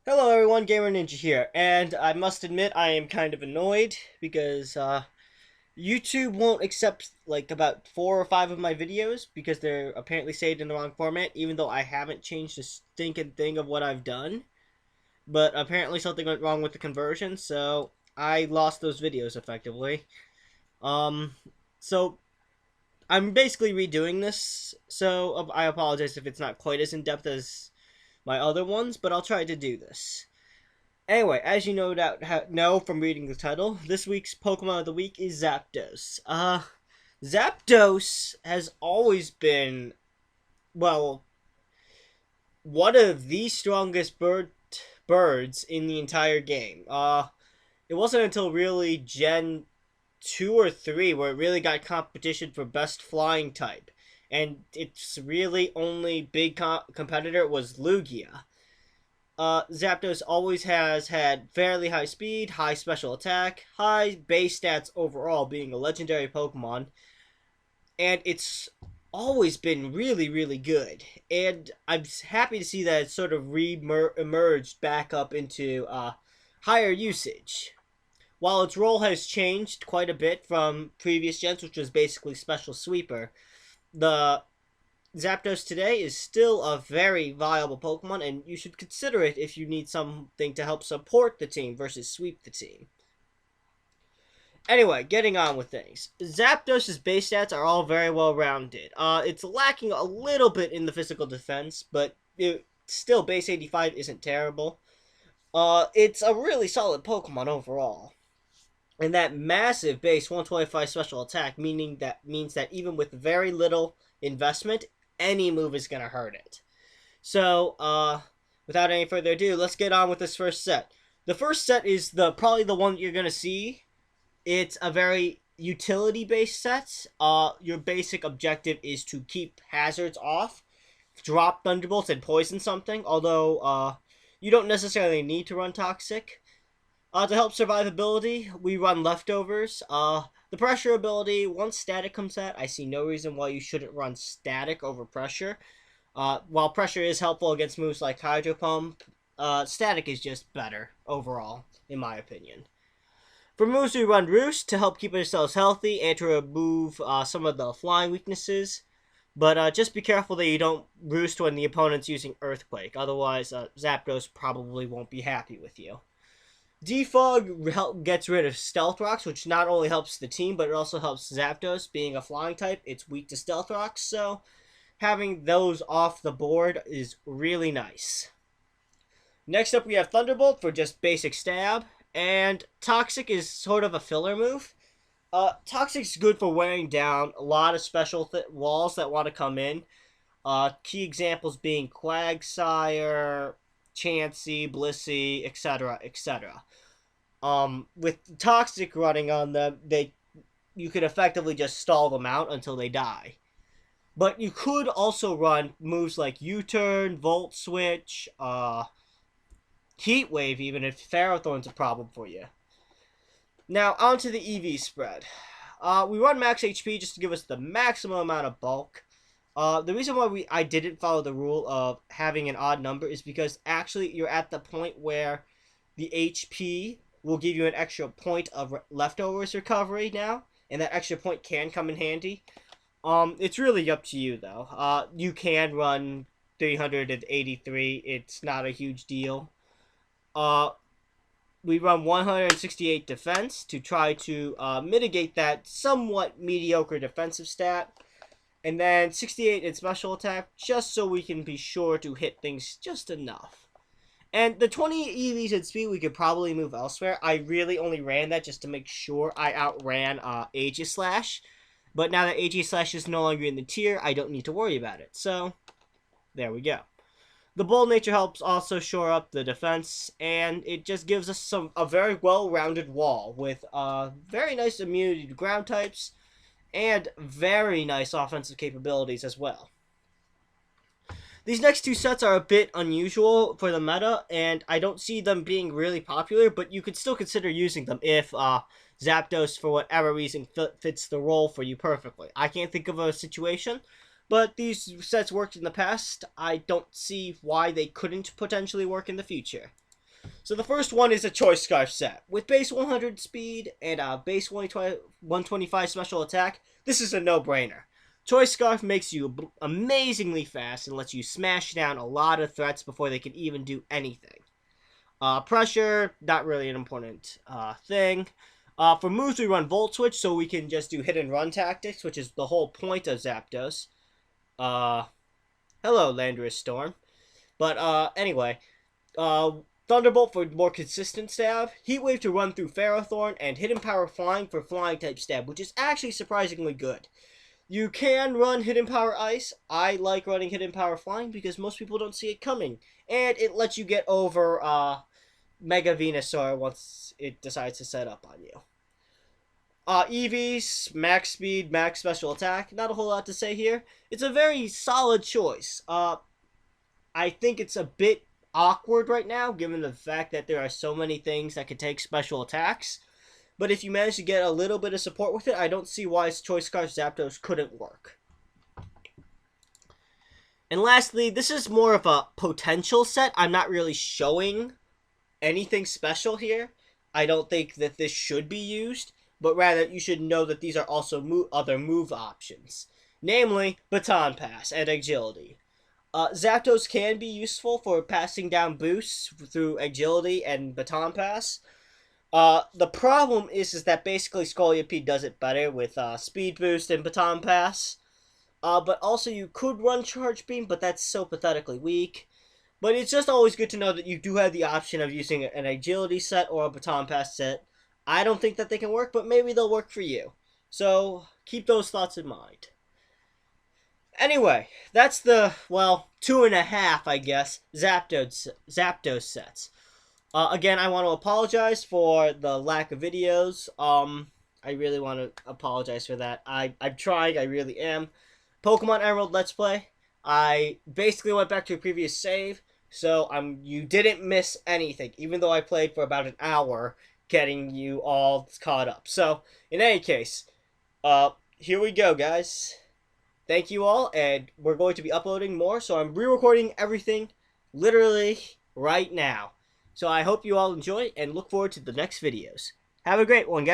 Hello everyone, Gamer Ninja here, and I must admit I am kind of annoyed because YouTube won't accept like about 4 or 5 of my videos because they're apparently saved in the wrong format, even though I haven't changed a stinking thing of what I've done. But apparently something went wrong with the conversion, so I lost those videos effectively. Um, so I'm basically redoing this, so I apologize if it's not quite as in depth as my other ones, but I'll try to do this. Anyway, as you no doubt know from reading the title, this week's Pokemon of the Week is Zapdos. Zapdos has always been, well, one of the strongest birds in the entire game. It wasn't until really Gen 2 or 3 where it really got competition for best flying type. And its really only big competitor was Lugia. Zapdos always has had fairly high speed, high special attack, high base stats overall, being a legendary Pokemon, and it's always been really, really good. And I'm happy to see that it's sort of re-emerged back up into higher usage. While its role has changed quite a bit from previous gens, which was basically Special Sweeper, the Zapdos today is still a very viable Pokemon, and you should consider it if you need something to help support the team versus sweep the team. Anyway, getting on with things. Zapdos' base stats are all very well rounded. It's lacking a little bit in the physical defense, but still, base 85 isn't terrible. It's a really solid Pokemon overall. And that massive base 125 special attack means that even with very little investment, any move is gonna hurt it. So, without any further ado, let's get on with this first set. The first set is probably the one that you're gonna see. It's a very utility-based set. Your basic objective is to keep hazards off, drop thunderbolts, and poison something. Although, you don't necessarily need to run toxic. To help survivability, we run leftovers. The pressure ability, once static comes out, I see no reason why you shouldn't run static over pressure. While pressure is helpful against moves like Hydro Pump, static is just better overall, in my opinion. For moves, we run Roost to help keep ourselves healthy and to remove some of the flying weaknesses. But just be careful that you don't Roost when the opponent's using Earthquake. Otherwise, Zapdos probably won't be happy with you. Defog gets rid of Stealth Rocks, which not only helps the team, but it also helps Zapdos. Being a flying type, it's weak to Stealth Rocks, so having those off the board is really nice. Next up, we have Thunderbolt for just basic stab, and Toxic is sort of a filler move. Toxic's good for wearing down a lot of special walls that want to come in. Key examples being Quagsire, Chansey, Blissey, etc., etc. With Toxic running on them, you could effectively just stall them out until they die. But you could also run moves like U-Turn, Volt Switch, Heat Wave, even if Ferrothorn's a problem for you. Now, onto the EV spread. We run max HP just to give us the maximum amount of bulk. The reason why I didn't follow the rule of having an odd number is because actually you're at the point where the HP will give you an extra point of leftovers recovery now, and that extra point can come in handy. It's really up to you though. You can run 383. It's not a huge deal. We run 168 defense to try to mitigate that somewhat mediocre defensive stat. And then 68 in special attack, just so we can be sure to hit things just enough. And the 20 EVs in speed, we could probably move elsewhere. I really only ran that just to make sure I outran Aegislash. But now that Aegislash is no longer in the tier, I don't need to worry about it. So, there we go. The Bold Nature helps also shore up the defense, and it just gives us a very well-rounded wall with very nice immunity to ground types, and very nice offensive capabilities as well. These next two sets are a bit unusual for the meta, and I don't see them being really popular, but you could still consider using them if Zapdos, for whatever reason, fits the role for you perfectly. I can't think of a situation, but these sets worked in the past. I don't see why they couldn't potentially work in the future. So the first one is a Choice Scarf set. With base 100 speed and base 125 special attack, this is a no-brainer. Choice Scarf makes you amazingly fast and lets you smash down a lot of threats before they can even do anything. Pressure, not really an important thing. For moves, we run Volt Switch, so we can just do hit and run tactics, which is the whole point of Zapdos. Hello, Landorus Storm. But anyway, Thunderbolt for more consistent stab, Heat Wave to run through Ferrothorn, and Hidden Power Flying for flying type stab, which is actually surprisingly good. You can run Hidden Power Ice. I like running Hidden Power Flying because most people don't see it coming. And it lets you get over Mega Venusaur once it decides to set up on you. EVs, max speed, max special attack. Not a whole lot to say here. It's a very solid choice. I think it's a bit awkward right now, given the fact that there are so many things that can take special attacks. But if you manage to get a little bit of support with it, I don't see why Choice Scarf Zapdos couldn't work. And lastly, this is more of a potential set. I'm not really showing anything special here. I don't think that this should be used, but rather you should know that these are also other move options. Namely, Baton Pass and Agility. Zapdos can be useful for passing down boosts through Agility and Baton Pass. The problem is that basically Scolipede does it better with Speed Boost and Baton Pass. But also you could run Charge Beam, but that's so pathetically weak. But it's just always good to know that you do have the option of using an Agility set or a Baton Pass set. I don't think that they can work, but maybe they'll work for you. So keep those thoughts in mind. Anyway, that's the, well, 2.5, I guess, Zapdos sets. Again, I want to apologize for the lack of videos. I really want to apologize for that. I'm trying, I really am. Pokemon Emerald Let's Play. I basically went back to a previous save, so you didn't miss anything, even though I played for about an hour getting you all caught up. So, in any case, here we go, guys. Thank you all, and we're going to be uploading more, so I'm re-recording everything literally right now. So I hope you all enjoy, and look forward to the next videos. Have a great one, guys.